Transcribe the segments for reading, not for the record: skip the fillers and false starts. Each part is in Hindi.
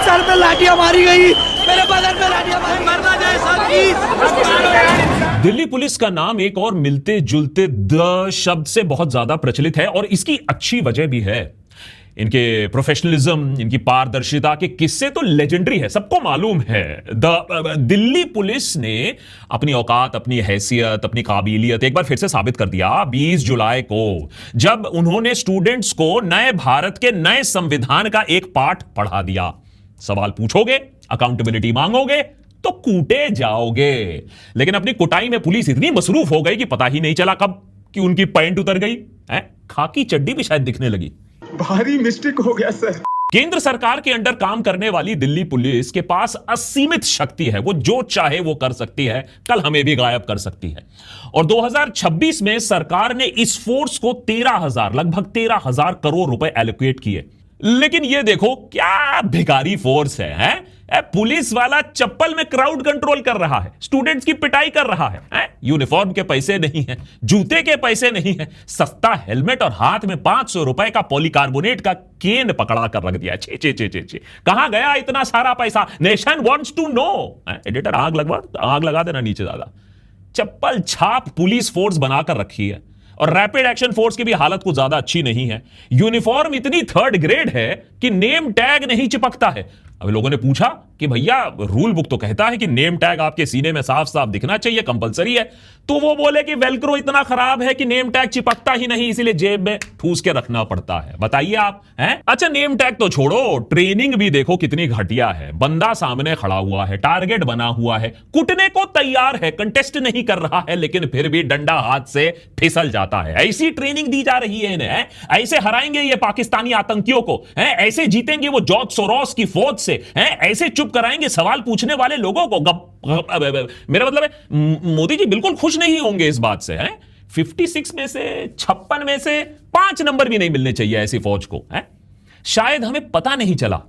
सर पे लाठियां मारी गई, मेरे बदन पे लाठियां मारी, मरना जाए सर। दिल्ली पुलिस का नाम एक और मिलते जुलते द शब्द से बहुत ज्यादा प्रचलित है और इसकी अच्छी वजह भी है। इनके प्रोफेशनलिज्म, इनकी पारदर्शिता के किस्से तो लेजेंडरी है, सबको मालूम है। दिल्ली पुलिस ने अपनी औकात, अपनी हैसियत, अपनी काबिलियत एक बार फिर से साबित कर दिया 20 जुलाई को, जब उन्होंने स्टूडेंट्स को नए भारत के नए संविधान का एक पाठ पढ़ा दिया। सवाल पूछोगे, अकाउंटेबिलिटी मांगोगे तो कूटे जाओगे। लेकिन अपनी कुटाई में पुलिस इतनी मसरूफ हो गई कि पता ही नहीं चला कब कि उनकी पैंट उतर गई, खाकी चड्डी भी शायद दिखने लगी। भारी मिस्टेक हो गया सर। केंद्र सरकार के अंडर काम करने वाली दिल्ली पुलिस के पास असीमित शक्ति है, वो जो चाहे वो कर सकती है, कल हमें भी गायब कर सकती है। और 2026 में सरकार ने इस फोर्स को लगभग 13,000 करोड़ रुपए एलोकेट किए। लेकिन ये देखो क्या भिखारी फोर्स है? पुलिस वाला चप्पल में क्राउड कंट्रोल कर रहा है, स्टूडेंट्स की पिटाई कर रहा है? यूनिफॉर्म के पैसे नहीं है, जूते के पैसे नहीं है, सस्ता हेलमेट और हाथ में 500 रुपए का पॉलीकार्बोनेट का केन पकड़ा कर रख दिया। चे चे चे चे चे कहां गया इतना सारा पैसा? Nation wants to know. Editor आग लगा देना नीचे ज्यादा। चप्पल छाप पुलिस फोर्स बनाकर रखी है और रैपिड एक्शन फोर्स की भी हालत कुछ ज्यादा अच्छी नहीं है। यूनिफॉर्म इतनी थर्ड ग्रेड है कि नेम टैग नहीं चिपकता है। अब लोगों ने पूछा कि भैया रूल बुक तो कहता है कि नेम टैग आपके सीने में साफ साफ दिखना चाहिए, कंपलसरी है। तो वो बोले कि वेलक्रो इतना खराब है कि नेम टैग चिपकता ही नहीं, इसीलिए जेब में ठूस के रखना पड़ता है। बताइए आप हैं? अच्छा नेम टैग तो छोड़ो, ट्रेनिंग भी देखो कितनी घटिया है। बंदा सामने खड़ा हुआ है, टारगेट बना हुआ है, कुटने को तैयार है, कंटेस्ट नहीं कर रहा है, लेकिन फिर भी डंडा हाथ से फिसल जाता है। ऐसी ट्रेनिंग दी जा रही है इन्हें। ऐसे हराएंगे ये पाकिस्तानी आतंकियों को, ऐसे जीतेंगे वो जॉर्ज सोरोस की फौज से, ऐसे चुप कराएंगे सवाल पूछने वाले लोगों को। मेरा मतलब है मोदी जी बिल्कुल खुश नहीं होंगे इस बात से। 56 में से 56 में से 5 नंबर भी नहीं मिलने चाहिए ऐसी फौज को। शायद हमें पता नहीं चला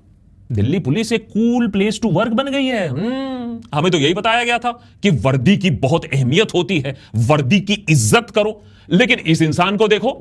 दिल्ली पुलिस एक कूल प्लेस टू वर्क बन गई है। हमें तो यही बताया गया था कि वर्दी की बहुत अहमियत होती है, वर्दी की इज्जत करो। लेकिन इस इंसान को देखो,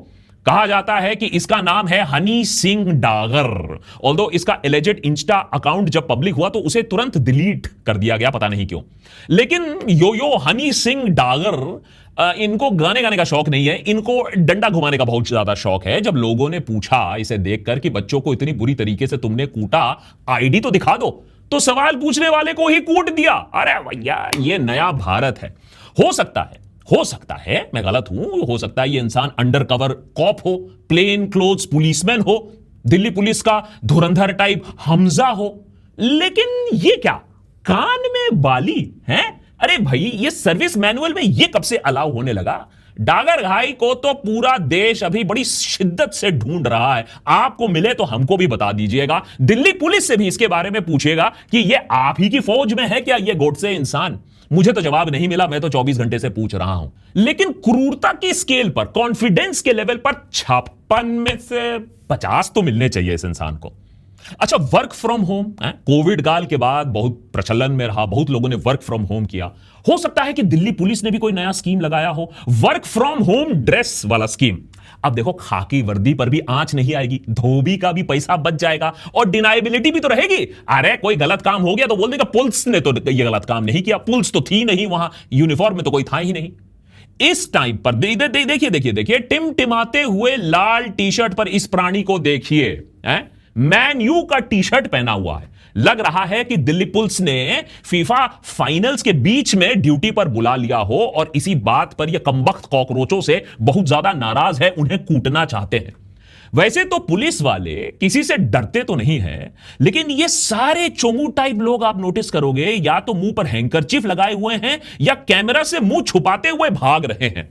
कहा जाता है कि इसका नाम है हनी सिंह डागर। ऑल्दो इसका एलिजेड इंस्टा अकाउंट जब पब्लिक हुआ तो उसे तुरंत डिलीट कर दिया गया, पता नहीं क्यों। लेकिन यो हनी सिंह डागर इनको गाने का शौक नहीं है, इनको डंडा घुमाने का बहुत ज्यादा शौक है। जब लोगों ने पूछा इसे देखकर कि बच्चों को इतनी बुरी तरीके से तुमने कूटा, आईडी तो दिखा दो, तो सवाल पूछने वाले को ही कूट दिया। अरे भैया ये नया भारत है। हो सकता है मैं गलत हूं, हो सकता है ये इंसान अंडर कवर कॉप हो, प्लेन क्लोथ्स पुलिसमैन हो, दिल्ली पुलिस का धुरंधर टाइप हमजा हो। लेकिन ये क्या कान में बाली है? अरे भाई ये सर्विस मैनुअल में ये कब से अलाउ होने लगा? डागर भाई को तो पूरा देश अभी बड़ी शिद्दत से ढूंढ रहा है। आपको मिले तो हमको भी बता दीजिएगा, दिल्ली पुलिस से भी इसके बारे में पूछेगा कि ये आप ही की फौज में है क्या ये गोडसे इंसान? मुझे तो जवाब नहीं मिला, मैं तो 24 घंटे से पूछ रहा हूं। लेकिन क्रूरता की स्केल पर, कॉन्फिडेंस के लेवल पर 56 में से 50 तो मिलने चाहिए इस इंसान को। अच्छा वर्क फ्रॉम होम कोविड काल के बाद बहुत प्रचलन में रहा, बहुत लोगों ने वर्क फ्रॉम होम किया। हो सकता है कि दिल्ली पुलिस ने भी कोई नया स्कीम लगाया हो, वर्क फ्रॉम होम ड्रेस वाला स्कीम। अब देखो खाकी वर्दी पर भी आंच नहीं आएगी, धोबी का भी पैसा बच जाएगा और डिनाइबिलिटी भी तो रहेगी। अरे कोई गलत काम हो गया तो बोल देगा पुलिस ने तो ये गलत काम नहीं किया, पुलिस तो थी नहीं वहां, यूनिफॉर्म में तो कोई था ही नहीं। इस टाइम पर देखिए टिमटिमाते हुए लाल टी शर्ट पर इस प्राणी को देखिए, मैन यू का टी शर्ट पहना हुआ है। लग रहा है कि दिल्ली पुलिस ने फीफा फाइनल्स के बीच में ड्यूटी पर बुला लिया हो और इसी बात पर यह कमबख्त कॉकरोचों से बहुत ज्यादा नाराज है, उन्हें कूटना चाहते हैं। वैसे तो पुलिस वाले किसी से डरते तो नहीं है, लेकिन ये सारे चोमू टाइप लोग आप नोटिस करोगे या तो मुंह पर हैंकरचीफ लगाए हुए हैं या कैमरा से मुंह छुपाते हुए भाग रहे हैं।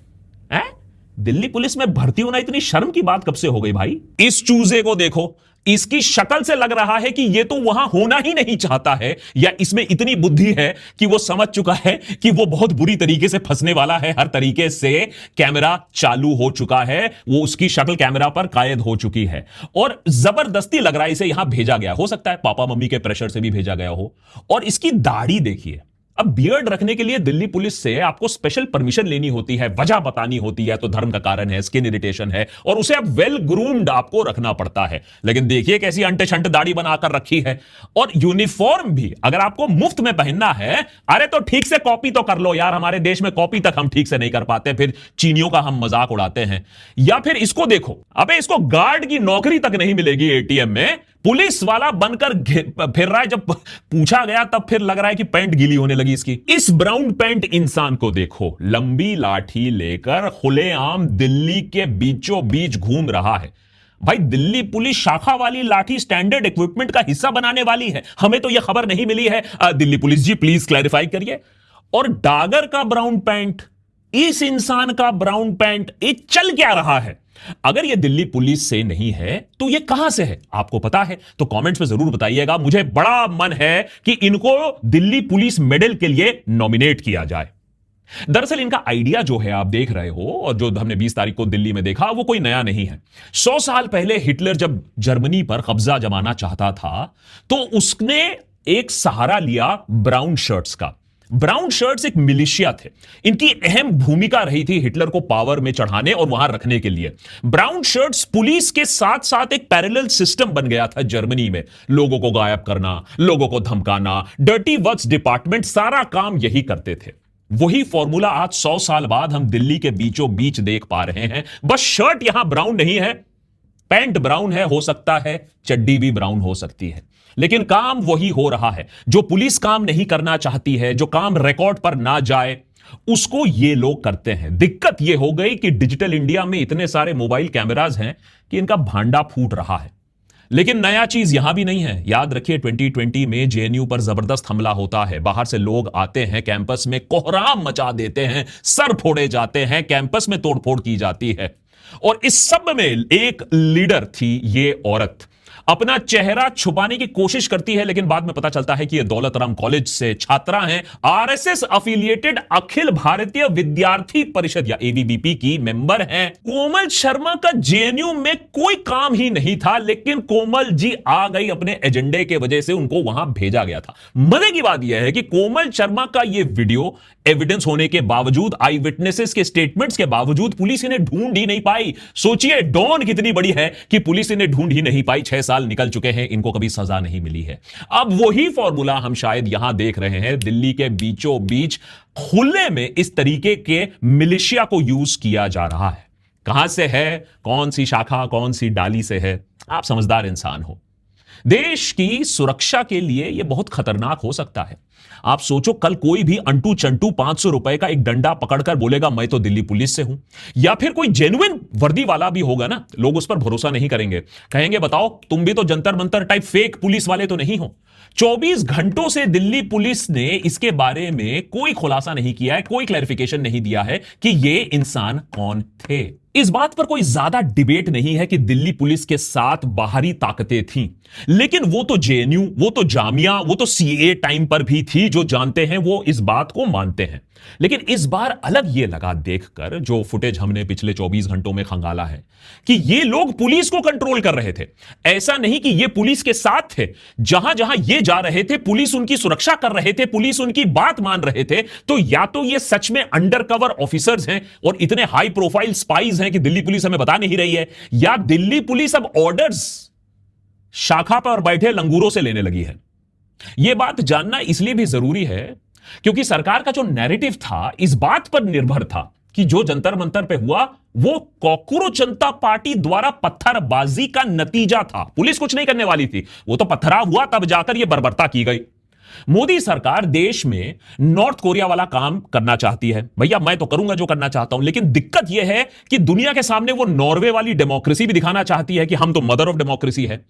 दिल्ली पुलिस में भर्ती होना इतनी शर्म की बात कब से हो गई भाई? इस चूजे को देखो, इसकी शक्ल से लग रहा है कि ये तो वहां होना ही नहीं चाहता है, या इसमें इतनी बुद्धि है कि वो समझ चुका है कि वो बहुत बुरी तरीके से फंसने वाला है। हर तरीके से कैमरा चालू हो चुका है, वो उसकी शक्ल कैमरा पर कायद हो चुकी है और जबरदस्ती लग रहा है इसे यहां भेजा गया। हो सकता है पापा मम्मी के प्रेशर से भी भेजा गया हो। और इसकी दाढ़ी देखिए, अब बियर्ड रखने के लिए दिल्ली पुलिस से आपको स्पेशल परमिशन लेनी होती है, वजह बतानी होती है, तो धर्म का कारण है, स्किन इरिटेशन है, और उसे अब वेल ग्रूम्ड आपको रखना पड़ता है। लेकिन देखिए कैसी अंटे शंट दाढ़ी बनाकर रखी है। और यूनिफॉर्म भी अगर आपको मुफ्त में पहनना है, अरे तो ठीक से कॉपी तो कर लो यार, हमारे देश में कॉपी तक हम ठीक से नहीं कर पाते, फिर चीनियों का हम मजाक उड़ाते हैं। या फिर इसको देखो, अबे इसको गार्ड की नौकरी तक नहीं मिलेगी एटीएम में, पुलिस वाला बनकर फिर रहा है। जब पूछा गया तब फिर लग रहा है कि पैंट गीली होने लगी इसकी। इस ब्राउन पैंट इंसान को देखो, लंबी लाठी लेकर खुलेआम दिल्ली के बीचों बीच घूम रहा है। भाई दिल्ली पुलिस शाखा वाली लाठी स्टैंडर्ड इक्विपमेंट का हिस्सा बनाने वाली है, हमें तो यह खबर नहीं मिली है। Delhi police ji please clarify करिए। और डागर का ब्राउन पैंट, इस इंसान का ब्राउन पैंट, ये चल क्या रहा है? अगर यह दिल्ली पुलिस से नहीं है तो यह कहां से है? आपको पता है तो कमेंट्स में जरूर बताइएगा। मुझे बड़ा मन है कि इनको दिल्ली पुलिस मेडल के लिए नॉमिनेट किया जाए। दरअसल इनका आइडिया जो है आप देख रहे हो, और जो हमने 20 तारीख को दिल्ली में देखा, वो कोई नया नहीं है। 100 साल पहले हिटलर जब जर्मनी पर कब्जा जमाना चाहता था तो उसने एक सहारा लिया ब्राउन शर्ट्स का। ब्राउन शर्ट्स एक मिलिशिया थे, इनकी अहम भूमिका रही थी हिटलर को पावर में चढ़ाने और वहां रखने के लिए। ब्राउन शर्ट्स पुलिस के साथ साथ एक पैरेलल सिस्टम बन गया था जर्मनी में, लोगों को गायब करना, लोगों को धमकाना, डर्टी वर्क्स डिपार्टमेंट सारा काम यही करते थे। वही फॉर्मूला आज 100 साल बाद हम दिल्ली के बीचों बीच देख पा रहे हैं। बस शर्ट यहां ब्राउन नहीं है, पैंट ब्राउन है, हो सकता है चड्डी भी ब्राउन हो सकती है, लेकिन काम वही हो रहा है। जो पुलिस काम नहीं करना चाहती है, जो काम रिकॉर्ड पर ना जाए, उसको ये लोग करते हैं। दिक्कत ये हो गई कि डिजिटल इंडिया में इतने सारे मोबाइल कैमरास हैं कि इनका भांडा फूट रहा है। लेकिन नया चीज यहां भी नहीं है। याद रखिए 2020 में जेएनयू पर जबरदस्त हमला होता है, बाहर से लोग आते हैं, कैंपस में कोहराम मचा देते हैं, सर फोड़े जाते हैं, कैंपस में तोड़फोड़ की जाती है। और इस सब में एक लीडर थी ये औरत, अपना चेहरा छुपाने की कोशिश करती है, लेकिन बाद में पता चलता है कि ये दौलत राम कॉलेज से छात्रा हैं, आरएसएस एफिलिएटेड अखिल भारतीय विद्यार्थी परिषद या एबीवीपी की मेंबर हैं। कोमल शर्मा का जेएनयू में कोई काम ही नहीं था, लेकिन कोमल जी आ गई अपने एजेंडे के वजह से, उनको वहां भेजा गया था। मजे की बात यह है कि कोमल शर्मा का यह वीडियो एविडेंस होने के बावजूद, आई विटनेसेस के स्टेटमेंट्स के बावजूद पुलिस इन्हें ढूंढ ही नहीं पाई। सोचिए डॉन कितनी बड़ी है कि पुलिस इन्हें ढूंढ ही नहीं पाई। 6 साल निकल चुके हैं, इनको कभी सजा नहीं मिली है। अब वही फॉर्मूला हम शायद यहां देख रहे हैं, दिल्ली के बीचों बीच खुले में इस तरीके के मिलिशिया को यूज किया जा रहा है। कहां से है, कौन सी शाखा, कौन सी डाली से है? आप समझदार इंसान हो। देश की सुरक्षा के लिए यह बहुत खतरनाक हो सकता है। आप सोचो कल कोई भी अंटू चंटू 500 रुपए का एक डंडा पकड़कर बोलेगा मैं तो दिल्ली पुलिस से हूं, या फिर कोई जेन्युइन वर्दी वाला भी होगा ना, लोग उस पर भरोसा नहीं करेंगे, कहेंगे बताओ तुम भी तो Jantar Mantar type fake police वाले तो नहीं हो। 24 घंटों से दिल्ली पुलिस ने इसके बारे में कोई खुलासा नहीं किया है, कोई क्लैरिफिकेशन नहीं दिया है कि ये इंसान कौन थे। इस बात पर कोई ज्यादा डिबेट नहीं है कि दिल्ली पुलिस के साथ बाहरी ताकतें थीं, लेकिन वो तो जेएनयू, वो तो जामिया, वो तो सीए टाइम पर भी थी। जो जानते हैं वो इस बात को मानते हैं। लेकिन इस बार अलग ये लगा देखकर, जो फुटेज हमने पिछले 24 घंटों में खंगाला है, कि ये लोग पुलिस को कंट्रोल कर रहे थे। ऐसा नहीं कि ये पुलिस के साथ थे, जहां जहां ये जा रहे थे पुलिस उनकी सुरक्षा कर रहे थे, पुलिस उनकी बात मान रहे थे। तो या तो ये सच में अंडरकवर ऑफिसर्स हैं और इतने हाई प्रोफाइल स्पाइज हैं कि दिल्ली पुलिस हमें बता नहीं रही है, या दिल्ली पुलिस अब ऑर्डर्स शाखा पर बैठे लंगूरों से लेने लगी है। यह बात जानना इसलिए भी जरूरी है क्योंकि सरकार का जो नैरेटिव था इस बात पर निर्भर था कि जो जंतर मंतर पे हुआ वो कॉकरोच जनता पार्टी द्वारा पत्थरबाजी का नतीजा था। पुलिस कुछ नहीं करने वाली थी, वो तो पत्थराव हुआ तब जाकर यह बर्बरता की गई। मोदी सरकार देश में नॉर्थ कोरिया वाला काम करना चाहती है। भैया मैं तो करूंगा जो करना चाहता हूं, लेकिन दिक्कत यह है कि दुनिया के सामने वो नॉर्वे वाली डेमोक्रेसी भी दिखाना चाहती है कि हम तो मदर ऑफ डेमोक्रेसी है।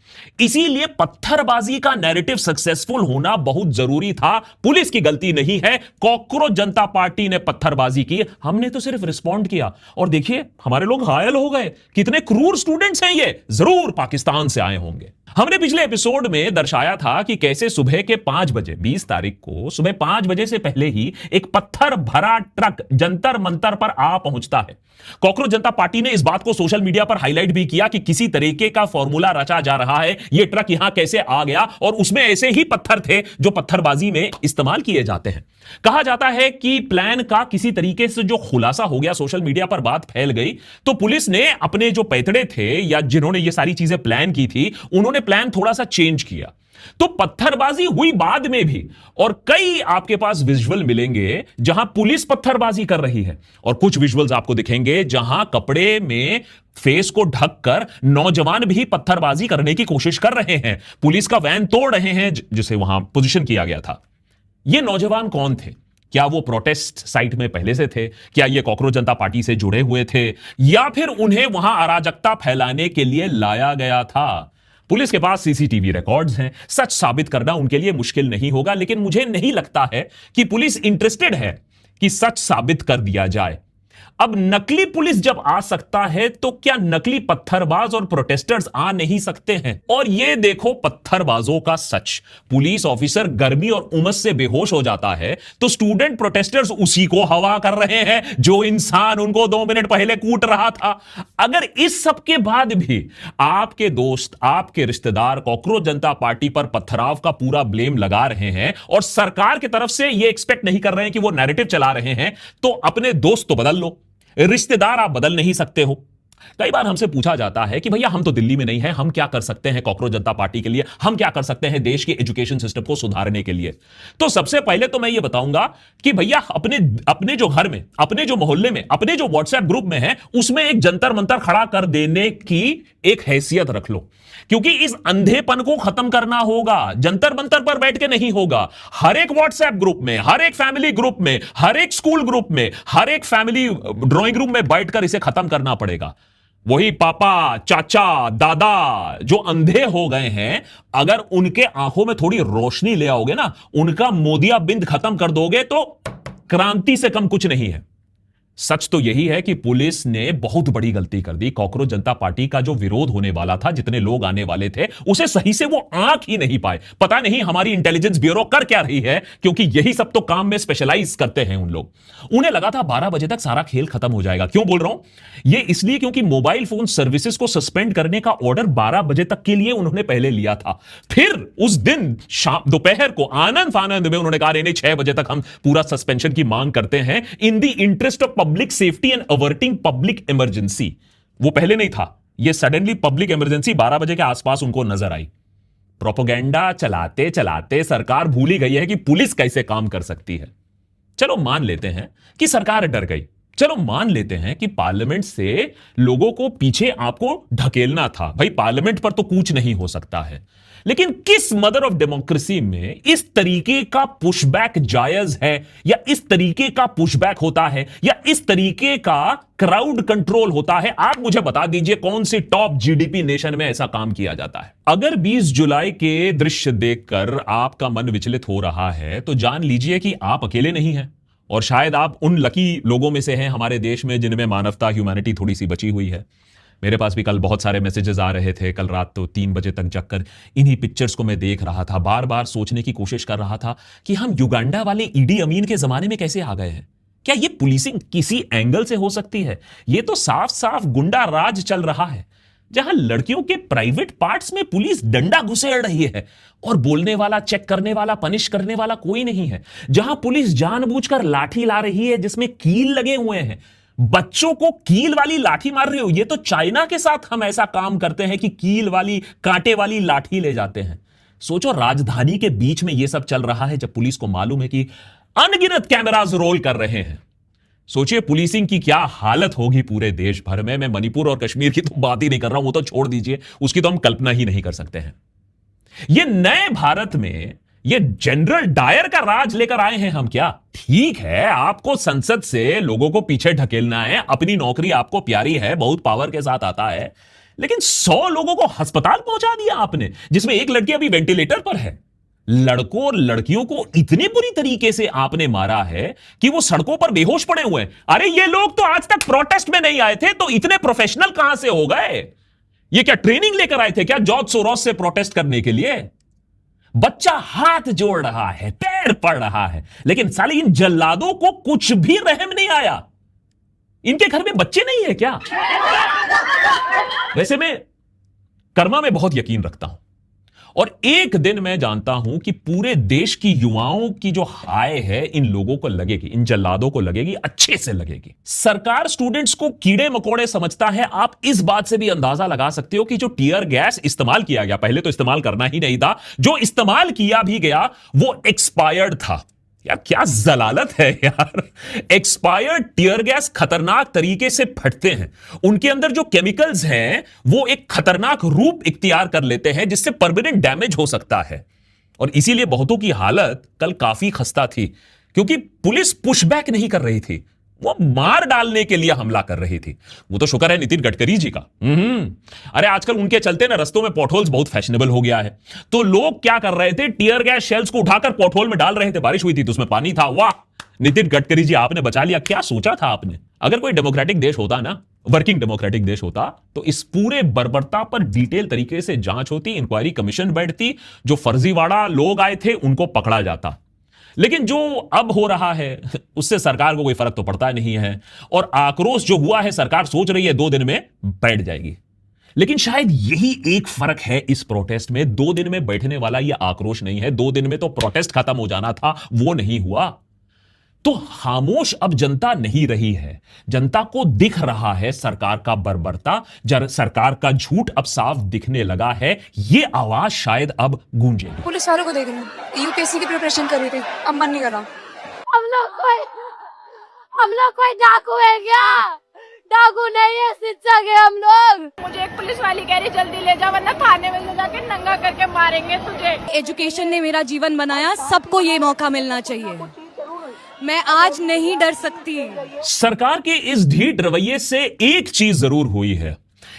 इसीलिए पत्थरबाजी का नैरेटिव सक्सेसफुल होना बहुत जरूरी था। पुलिस की गलती नहीं है, कॉकरोच जनता पार्टी ने पत्थरबाजी की, हमने तो सिर्फ रिस्पॉन्ड किया। और देखिए हमारे लोग घायल हो गए। कितने क्रूर स्टूडेंट्स हैं ये, जरूर पाकिस्तान से आए होंगे। हमने पिछले एपिसोड में दर्शाया था कि कैसे सुबह के 5 बजे बजे 20 तारीख को सुबह 5 बजे से पहले ही एक पत्थर भरा ट्रक जंतर मंतर पर आ पहुंचता है। कॉकरोच जनता पार्टी ने इस बात को सोशल मीडिया पर हाईलाइट भी किया कि किसी तरीके का फॉर्मूला रचा जा रहा है, यह ट्रक यहां कैसे आ गया और उसमें ऐसे ही पत्थर थे जो पत्थरबाजी में इस्तेमाल किए जाते हैं। कहा जाता है कि प्लान का किसी तरीके से जो खुलासा हो गया, सोशल मीडिया पर बात फैल गई, तो पुलिस ने अपने जो पैतड़े थे या जिन्होंने ये सारी चीजें प्लान की थी, उन्होंने प्लान थोड़ा सा चेंज किया। तो पत्थरबाजी हुई बाद में भी, और कई आपके पास विजुअल मिलेंगे जहां पुलिस पत्थरबाजी कर रही है, और कुछ विजुअल्स आपको दिखेंगे जहां कपड़े में फेस को ढककर नौजवान भी पत्थरबाजी करने की कोशिश कर रहे हैं, पुलिस का वैन तोड़ रहे हैं जिसे वहां पोजीशन किया गया था। ये नौजवान कौन थे? क्या वो प्रोटेस्ट साइट में पहले से थे? क्या ये कॉकरोच जनता पार्टी से जुड़े हुए थे, या फिर उन्हें वहां अराजकता फैलाने के लिए लाया गया था? पुलिस के पास सीसीटीवी रिकॉर्ड्स हैं, सच साबित करना उनके लिए मुश्किल नहीं होगा, लेकिन मुझे नहीं लगता है कि पुलिस इंटरेस्टेड है कि सच साबित कर दिया जाए। अब नकली पुलिस जब आ सकता है तो क्या नकली पत्थरबाज और प्रोटेस्टर्स आ नहीं सकते हैं? और ये देखो पत्थरबाजों का सच। पुलिस ऑफिसर गर्मी और उमस से बेहोश हो जाता है तो स्टूडेंट प्रोटेस्टर्स उसी को हवा कर रहे हैं जो इंसान उनको 2 मिनट पहले कूट रहा था। अगर इस सब के बाद भी आपके दोस्त, आपके रिश्तेदार कॉकरोच जनता पार्टी पर पत्थराव का पूरा ब्लेम लगा रहे हैं और सरकार की तरफ से यह एक्सपेक्ट नहीं कर रहे हैं कि वो नैरेटिव चला रहे हैं, तो अपने दोस्त तो बदल लो, रिश्तेदार आप बदल नहीं सकते हो। कई बार हमसे पूछा जाता है कि भैया हम तो दिल्ली में नहीं हैं, हम क्या कर सकते हैं कॉकरोच जनता पार्टी के लिए, हम क्या कर सकते हैं देश के एजुकेशन सिस्टम को सुधारने के लिए। तो सबसे पहले तो मैं ये बताऊंगा कि भैया अपने जो घर में, अपने जो मोहल्ले में, अपने जो व्हाट्सएप ग्रुप में है, उसमें एक जंतर मंतर खड़ा कर देने की एक हैसियत रख लो, क्योंकि इस अंधेपन को खत्म करना होगा। जंतर मंतर पर बैठ के नहीं होगा, हर एक व्हाट्सएप ग्रुप में, हर एक फैमिली ग्रुप में, हर एक स्कूल ग्रुप में, हर एक फैमिली ड्राइंग रूम में बैठकर इसे खत्म करना पड़ेगा। वही पापा, चाचा, दादा जो अंधे हो गए हैं, अगर उनके आंखों में थोड़ी रोशनी ले आओगे ना, उनका मोदिया बिंद खत्म कर दोगे तो क्रांति से कम कुछ नहीं है। सच तो यही है कि पुलिस ने बहुत बड़ी गलती कर दी। कॉकरोच जनता पार्टी का जो विरोध होने वाला था, जितने लोग आने वाले थे, उसे सही से वो आंक ही नहीं पाए। पता नहीं हमारी इंटेलिजेंस ब्यूरो कर क्या रही है, क्योंकि यही सब तो काम में स्पेशलाइज करते हैं उन लोग। उन्हें लगा था 12 बजे तक सारा खेल खत्म हो जाएगा। क्यों बोल रहा हूं ये? इसलिए क्योंकि मोबाइल फोन सर्विसेज को सस्पेंड करने का ऑर्डर 12 बजे तक के लिए उन्होंने पहले लिया था। फिर उस दिन शाम दोपहर को आनंद फानंद में उन्होंने कहा नहीं 6 बजे तक हम पूरा सस्पेंशन की मांग करते हैं, in the interest of public safety and averting public emergency. वो पहले नहीं था, ये सडनली पब्लिक इमरजेंसी 12 बजे के आसपास उनको नजर आई। प्रोपेगेंडा चलाते चलाते सरकार भूल ही गई है कि पुलिस कैसे काम कर सकती है। चलो मान लेते हैं कि सरकार डर गई, चलो मान लेते हैं कि पार्लियामेंट से लोगों को पीछे आपको ढकेलना था। भाई पार्लियामेंट पर तो कूच नहीं हो सकता है, लेकिन किस मदर ऑफ डेमोक्रेसी में इस तरीके का पुशबैक जायज है, या इस तरीके का पुशबैक होता है, या इस तरीके का क्राउड कंट्रोल होता है? आप मुझे बता दीजिए कौन सी टॉप जीडीपी नेशन में ऐसा काम किया जाता है। अगर 20 जुलाई के दृश्य देखकर आपका मन विचलित हो रहा है तो जान लीजिए कि आप अकेले नहीं हैं, और शायद आप उन लकी लोगों में से हैं हमारे देश में जिनमें मानवता, ह्यूमैनिटी थोड़ी सी बची हुई है। मेरे पास भी कल बहुत सारे मैसेजेस आ रहे थे। कल रात तो 3 बजे तक जगकर इन्हीं पिक्चर्स को मैं देख रहा था, बार बार सोचने की कोशिश कर रहा था कि हम युगांडा वाले ईडी अमीन के जमाने में कैसे आ गए हैं। क्या ये पुलिसिंग किसी एंगल से हो सकती है? ये तो साफ साफ गुंडा राज चल रहा है, जहां लड़कियों के प्राइवेट पार्ट्स में पुलिस डंडा घुसेड़ रही है और बोलने वाला, चेक करने वाला, पनिश करने वाला कोई नहीं है। जहां पुलिस जानबूझकर लाठी ला रही है जिसमें कील लगे हुए हैं, बच्चों को कील वाली लाठी मार रही हो। ये तो चाइना के साथ हम ऐसा काम करते हैं कि कील वाली, कांटे वाली लाठी ले जाते हैं। सोचो राजधानी के बीच में यह सब चल रहा है, जब पुलिस को मालूम है कि अनगिनत कैमरास रोल कर रहे हैं। सोचिए पुलिसिंग की क्या हालत होगी पूरे देश भर में। मैं मणिपुर और कश्मीर की तो बात ही नहीं कर रहा हूं, वो तो छोड़ दीजिए, उसकी तो हम कल्पना ही नहीं कर सकते हैं। ये नए भारत में ये जनरल डायर का राज लेकर आए हैं हम क्या? ठीक है, आपको संसद से लोगों को पीछे ढकेलना है, अपनी नौकरी आपको प्यारी है, बहुत पावर के साथ आता है, लेकिन 100 लोगों को अस्पताल पहुंचा दिया आपने, जिसमें एक लड़की अभी वेंटिलेटर पर है। लड़कों और लड़कियों को इतनी बुरी तरीके से आपने मारा है कि वो सड़कों पर बेहोश पड़े हुए हैं। अरे ये लोग तो आज तक प्रोटेस्ट में नहीं आए थे, तो इतने प्रोफेशनल कहां से हो गए? ये क्या ट्रेनिंग लेकर आए थे क्या जॉर्ज सोरोस से प्रोटेस्ट करने के लिए? बच्चा हाथ जोड़ रहा है, पैर पड़ रहा है, लेकिन साले इन जल्लादों को कुछ भी रहम नहीं आया। इनके घर में बच्चे नहीं है क्या? वैसे मैं कर्मा में बहुत यकीन रखता हूं और एक दिन मैं जानता हूं कि पूरे देश की युवाओं की जो हाय है इन लोगों को लगेगी, इन जल्लादों को लगेगी, अच्छे से लगेगी। सरकार स्टूडेंट्स को कीड़े मकोड़े समझता है। आप इस बात से भी अंदाजा लगा सकते हो कि जो टीयर गैस इस्तेमाल किया गया, पहले तो इस्तेमाल करना ही नहीं था, जो इस्तेमाल किया भी गया वो एक्सपायर्ड था। यार क्या जलालत है यार। एक्सपायर्ड टीयर गैस खतरनाक तरीके से फटते हैं, उनके अंदर जो केमिकल्स हैं वो एक खतरनाक रूप इख्तियार कर लेते हैं जिससे परमानेंट डैमेज हो सकता है। और इसीलिए बहुतों की हालत कल काफी खस्ता थी क्योंकि पुलिस पुशबैक नहीं कर रही थी, वो मार डालने के लिए हमला कर रही थी। वो तो शुक्र है नितिन गडकरी जी का। अरे आजकल उनके चलते ना रस्तों में पॉटहोल्स बहुत फैशनेबल हो गया है। तो लोग क्या कर रहे थे, टीयर गैस शेल्स को उठाकर पॉटहोल में डाल रहे थे। बारिश हुई थी तो उसमें पानी था। वाह नितिन गडकरी जी, आपने बचा लिया। क्या सोचा था आपने? अगर कोई डेमोक्रेटिक देश होता ना, वर्किंग डेमोक्रेटिक देश होता, तो इस पूरे बर्बरता पर डिटेल तरीके से जांच होती, इंक्वायरी कमीशन बैठती, जो फर्जीवाड़ा लोग आए थे उनको पकड़ा जाता। लेकिन जो अब हो रहा है उससे सरकार को कोई फर्क तो पड़ता नहीं है। और आक्रोश जो हुआ है, सरकार सोच रही है 2 दिन में बैठ जाएगी। लेकिन शायद यही एक फर्क है इस प्रोटेस्ट में। 2 दिन में बैठने वाला यह आक्रोश नहीं है। 2 दिन में तो प्रोटेस्ट खत्म हो जाना था, वो नहीं हुआ। तो खामोश अब जनता नहीं रही है। जनता को दिख रहा है सरकार का बर्बरता, सरकार का झूठ अब साफ दिखने लगा है। ये आवाज शायद अब गूंजेगी। पुलिस वालों को देख रहे हैं, यूपीएससी की प्रिपरेशन कर रही थी, अब मन नहीं कर रहा। हम लोग कोई डाकू है क्या? डाकू नहीं है, शिक्षक है हम लोग। मुझे एक पुलिस वाली कह रही जल्दी ले जा वरना थाने में ले जाके नंगा करके मारेंगे तुझे। एजुकेशन ने मेरा जीवन बनाया, सबको ये मौका मिलना चाहिए। मैं आज नहीं डर सकती। सरकार के इस ढीठ रवैये से एक चीज जरूर हुई है,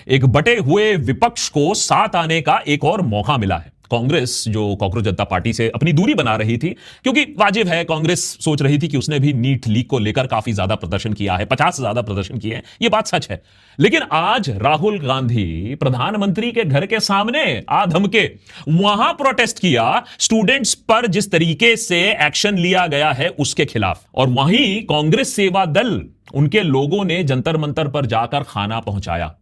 एक बटे हुए विपक्ष को साथ आने का एक और मौका मिला है। कांग्रेस जो कॉकरोच जनता पार्टी से अपनी दूरी बना रही थी, क्योंकि वाजिब है, कांग्रेस सोच रही थी कि उसने भी नीट लीक को लेकर काफी ज्यादा प्रदर्शन किया है, 50 से ज्यादा प्रदर्शन किए हैं, यह बात सच है। लेकिन आज राहुल गांधी प्रधानमंत्री के घर के सामने आधम के वहां प्रोटेस्ट किया, स्टूडेंट्स पर जिस तरीके से एक्शन लिया गया है उसके खिलाफ। और वहीं कांग्रेस सेवा दल, उनके लोगों ने जंतर मंतर पर जाकर खाना पहुंचाया।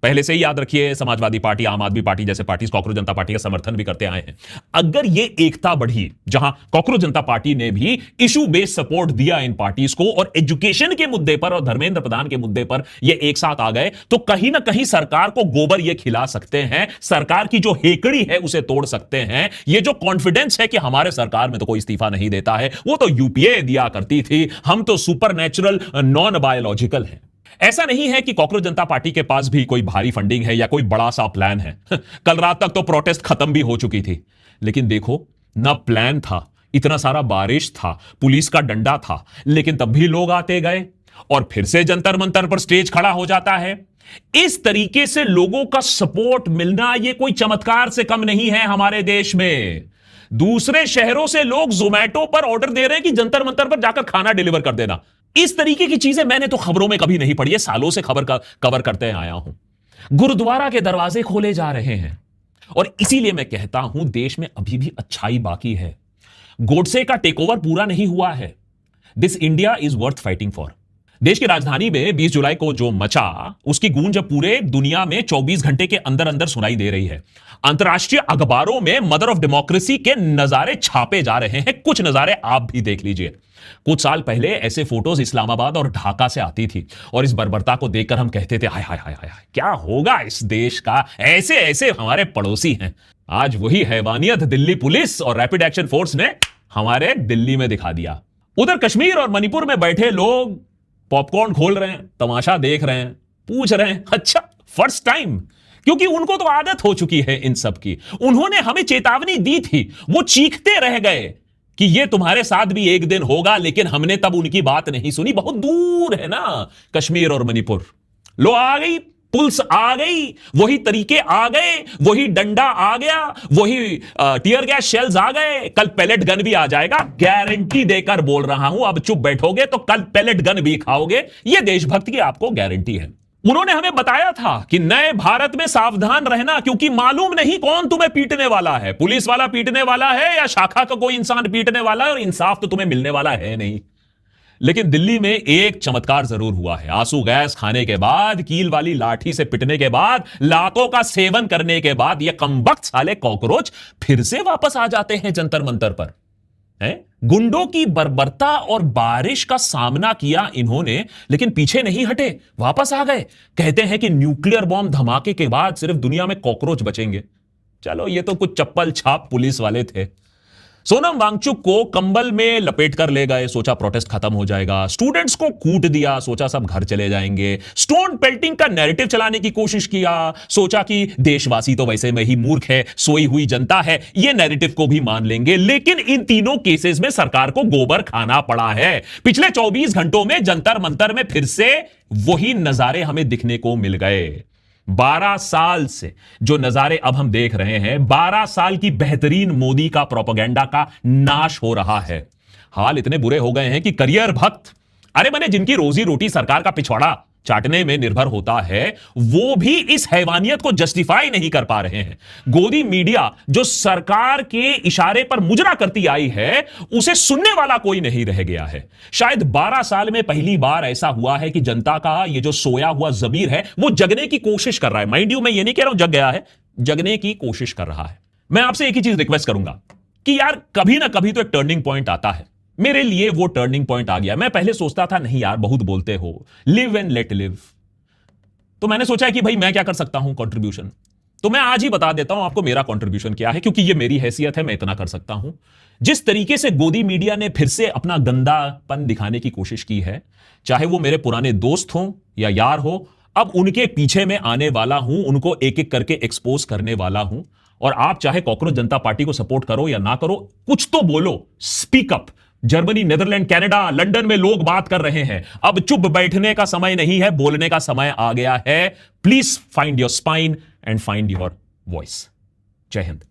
पहले से ही याद रखिए, समाजवादी पार्टी, आम आदमी पार्टी जैसे पार्टी कॉकरोच जनता पार्टी का समर्थन भी करते आए हैं। अगर ये एकता बढ़ी, जहां कॉकरोच जनता पार्टी ने भी इशू बेस्ड सपोर्ट दिया इन पार्टीज को, और एजुकेशन के मुद्दे पर और धर्मेंद्र प्रधान के मुद्दे पर ये एक साथ आ गए, तो कहीं ना कहीं सरकार को गोबर ये खिला सकते हैं, सरकार की जो हेकड़ी है उसे तोड़ सकते हैं। ये जो कॉन्फिडेंस है कि हमारे सरकार में तो कोई इस्तीफा नहीं देता है, वो तो यूपीए दिया करती थी, हम तो सुपर नेचुरल नॉन बायोलॉजिकल हैं। ऐसा नहीं है कि कॉकरोच जनता पार्टी के पास भी कोई भारी फंडिंग है या कोई बड़ा सा प्लान है। कल रात तक तो प्रोटेस्ट खत्म भी हो चुकी थी, लेकिन देखो ना, प्लान था, इतना सारा बारिश था, पुलिस का डंडा था, लेकिन तब भी लोग आते गए और फिर से जंतर मंतर पर स्टेज खड़ा हो जाता है। इस तरीके से लोगों का सपोर्ट मिलना यह कोई चमत्कार से कम नहीं है हमारे देश में। दूसरे शहरों से लोग जोमैटो पर ऑर्डर दे रहे हैं कि जंतर मंतर पर जाकर खाना डिलीवर कर देना। इस तरीके की चीजें मैंने तो खबरों में कभी नहीं पढ़ी है, सालों से कवर करते आया हूं। गुरुद्वारा के दरवाजे खोले जा रहे हैं, और इसीलिए मैं कहता हूं देश में अभी भी अच्छाई बाकी है। गोडसे का टेकओवर पूरा नहीं हुआ है। This India is worth fighting for. देश की राजधानी में 20 जुलाई को जो मचा, उसकी गूंज पूरे दुनिया में 24 घंटे के अंदर अंदर सुनाई दे रही है। अंतरराष्ट्रीय अखबारों में मदर ऑफ डेमोक्रेसी के नजारे छापे जा रहे हैं। कुछ नजारे आप भी देख लीजिए। कुछ साल पहले ऐसे फोटोज इस्लामाबाद और ढाका से आती थी, और इस बर्बरता को देखकर हम कहते थे हाय हाय हाय हाय, क्या होगा इस देश का, ऐसे ऐसे हमारे पड़ोसी हैं। आज वही हैवानियत दिल्ली पुलिस और रैपिड एक्शन फोर्स ने हमारे दिल्ली में दिखा दिया। उधर कश्मीर और मणिपुर में बैठे लोग पॉपकॉर्न खोल रहे हैं, तमाशा देख रहे हैं, पूछ रहे हैं अच्छा फर्स्ट टाइम, क्योंकि उनको तो आदत हो चुकी है इन सब की। उन्होंने हमें चेतावनी दी थी, वो चीखते रह गए कि ये तुम्हारे साथ भी एक दिन होगा, लेकिन हमने तब उनकी बात नहीं सुनी। बहुत दूर है ना कश्मीर और मणिपुर। लो आ गई, पुलिस आ गई, वही तरीके आ गए, वही डंडा आ गया, वही टीयर गैस शेल्स आ गए, कल पैलेट गन भी आ जाएगा। गारंटी देकर बोल रहा हूं, अब चुप बैठोगे तो कल पैलेट गन भी खाओगे, यह देशभक्ति की आपको गारंटी है। उन्होंने हमें बताया था कि नए भारत में सावधान रहना, क्योंकि मालूम नहीं कौन तुम्हें पीटने वाला है, पुलिस वाला पीटने वाला है या शाखा का कोई इंसान पीटने वाला है, और इंसाफ तो तुम्हें मिलने वाला है नहीं। लेकिन दिल्ली में एक चमत्कार जरूर हुआ है। आंसू गैस खाने के बाद, कील वाली लाठी से पिटने के बाद, लातों का सेवन करने के बाद ये कमबख्त साले कॉकरोच फिर से वापस आ जाते हैं जंतर मंतर पर। गुंडों की बर्बरता और बारिश का सामना किया इन्होंने, लेकिन पीछे नहीं हटे, वापस आ गए। कहते हैं कि न्यूक्लियर बॉम्ब धमाके के बाद सिर्फ दुनिया में कॉकरोच बचेंगे। चलो, ये तो कुछ चप्पल छाप पुलिस वाले थे। सोनम वांगचुक को कंबल में लपेट कर ले गए, सोचा प्रोटेस्ट खत्म हो जाएगा। स्टूडेंट्स को कूट दिया, सोचा सब घर चले जाएंगे। स्टोन पेल्टिंग का नैरेटिव चलाने की कोशिश किया, सोचा कि देशवासी तो वैसे में ही मूर्ख है, सोई हुई जनता है, ये नैरेटिव को भी मान लेंगे। लेकिन इन तीनों केसेस में सरकार को गोबर खाना पड़ा है। पिछले 24 घंटों में जंतर मंतर में फिर से वही नजारे हमें दिखने को मिल गए। 12 साल से जो नजारे अब हम देख रहे हैं, 12 साल की बेहतरीन मोदी का प्रोपेगेंडा का नाश हो रहा है। हाल इतने बुरे हो गए हैं कि करियर भक्त, अरे मैंने जिनकी रोजी रोटी सरकार का पिछवाड़ा चाटने में निर्भर होता है, वो भी इस हैवानियत को जस्टिफाई नहीं कर पा रहे हैं। गोदी मीडिया जो सरकार के इशारे पर मुजरा करती आई है, उसे सुनने वाला कोई नहीं रह गया है। शायद 12 साल में पहली बार ऐसा हुआ है कि जनता का ये जो सोया हुआ ज़मीर है, वो जगने की कोशिश कर रहा है। माइंड यू, मैं ये नहीं कह रहा हूं जग गया है, जगने की कोशिश कर रहा है। मैं आपसे एक ही चीज रिक्वेस्ट करूंगा कि यार कभी ना कभी तो एक टर्निंग पॉइंट आता है। मेरे लिए वो टर्निंग पॉइंट आ गया। मैं पहले सोचता था नहीं यार बहुत बोलते हो, लिव एंड लेट लिव। तो मैंने सोचा कि भाई मैं क्या कर सकता हूं कंट्रीब्यूशन, तो मैं आज ही बता देता हूं आपको मेरा कंट्रीब्यूशन क्या है, क्योंकि ये मेरी हैसियत है, मैं इतना कर सकता हूं। जिस तरीके से गोदी मीडिया ने फिर से अपना गंदापन दिखाने की कोशिश की है, चाहे वो मेरे पुराने दोस्त हों या यार हो, अब उनके पीछे मैं आने वाला हूं, उनको एक एक करके एक्सपोज करने वाला हूं। और आप चाहे कॉकरोच जनता पार्टी को सपोर्ट करो या ना करो, कुछ तो बोलो, speak up. Germany, Netherland, Canada, London में लोग बात कर रहे हैं। अब चुप बैठने का समय नहीं है, बोलने का समय आ गया है। Please find your spine and find your voice. जय हिंद।